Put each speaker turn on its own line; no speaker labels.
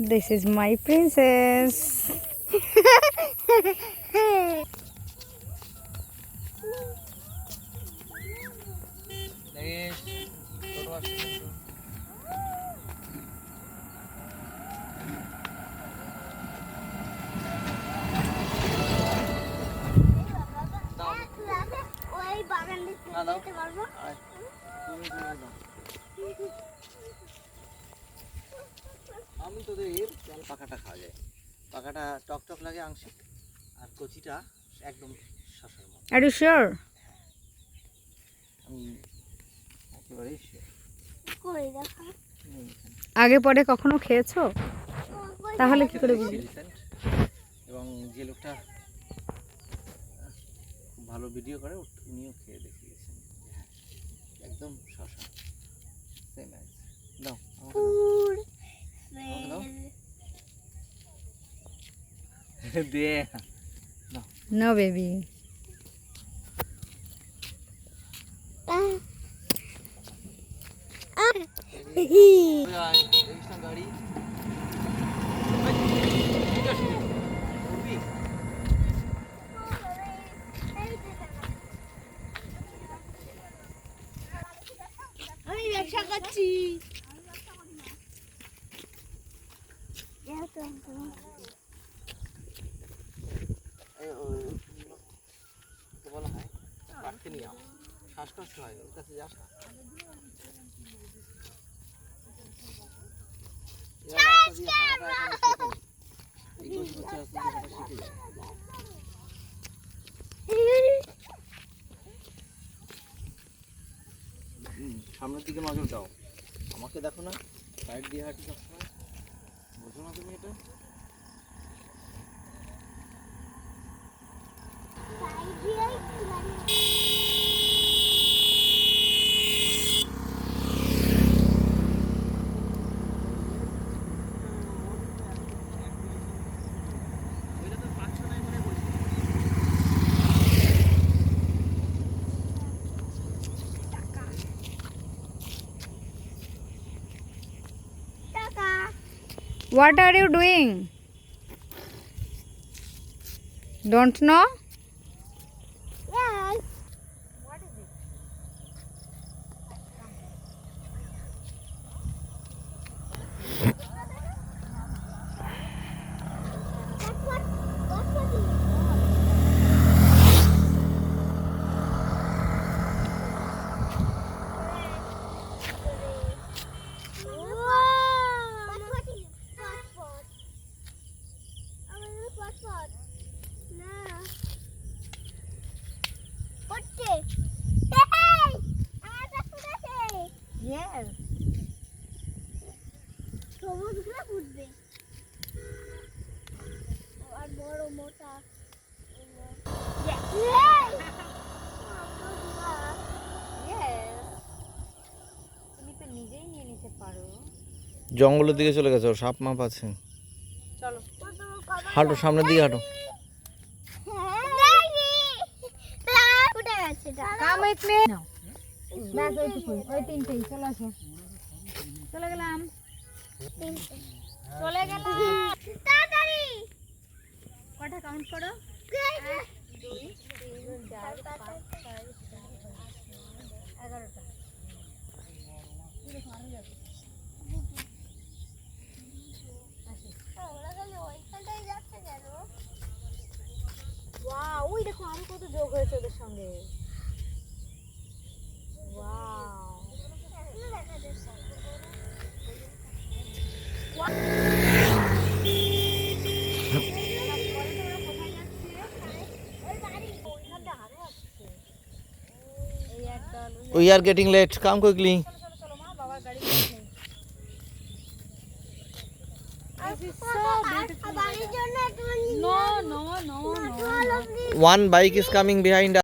This is my princess.
আমি তোদের চাল পাকাটা খাওয়া যায়, পাকাটা টক টক লাগে আংশিক, আর কচিটা একদম শশার মতো।
Are you sure?
আমি একেবারেই
আগে পরে কখনো খেয়েছো? তাহলে কি করে বুঝলি?
এবং যে লোকটা খুব ভালো ভিডিও করে উনিও খেয়ে দেখিয়েছেন, একদম শশা সেম অ্যাজ। দাও দে।
No baby.
গাড়ি
আমি ব্যবসা করছি।
বলা হয় পাটকে নিয়ে আম, শ্বাসকষ্ট হয়, ওর কাছে যাস না। সামনের দিকে নজর দাও, আমাকে দেখো না, সাইড দিয়ে হাঁটি সবসময়, বোঝো না তুমি এটা?
What are you doing? Don't know?
Yes.
Yes.
সবুজগুলো ফুটবে আর বড় মোটা।
তুমি তো নিজেই নিয়ে নিতে পারো।
জঙ্গলের দিকে চলে গেছে, সাপ মাপ আছে।
চলো
হাঁটো, সামনের দিকে হাঁটো।
Come with me. No. ব্যাস ওইটুকুই, ওই তিনটেই। চলে আসো। চলে গেলাম। চলে গেলাম।
তাড়াতাড়ি
কটা কাউন্ট করো?
1 2 3 4 5 6
11টা। ওয়াও, ওই দেখো আরো কত যোগ হয়েছে ওদের সঙ্গে। Wow.
We are getting late. Come quickly.
চলো মা, বাবার গাড়ি নেই। This is so beautiful.
বাড়ির জন্য
No, no, no, no.
One bike is coming behind us.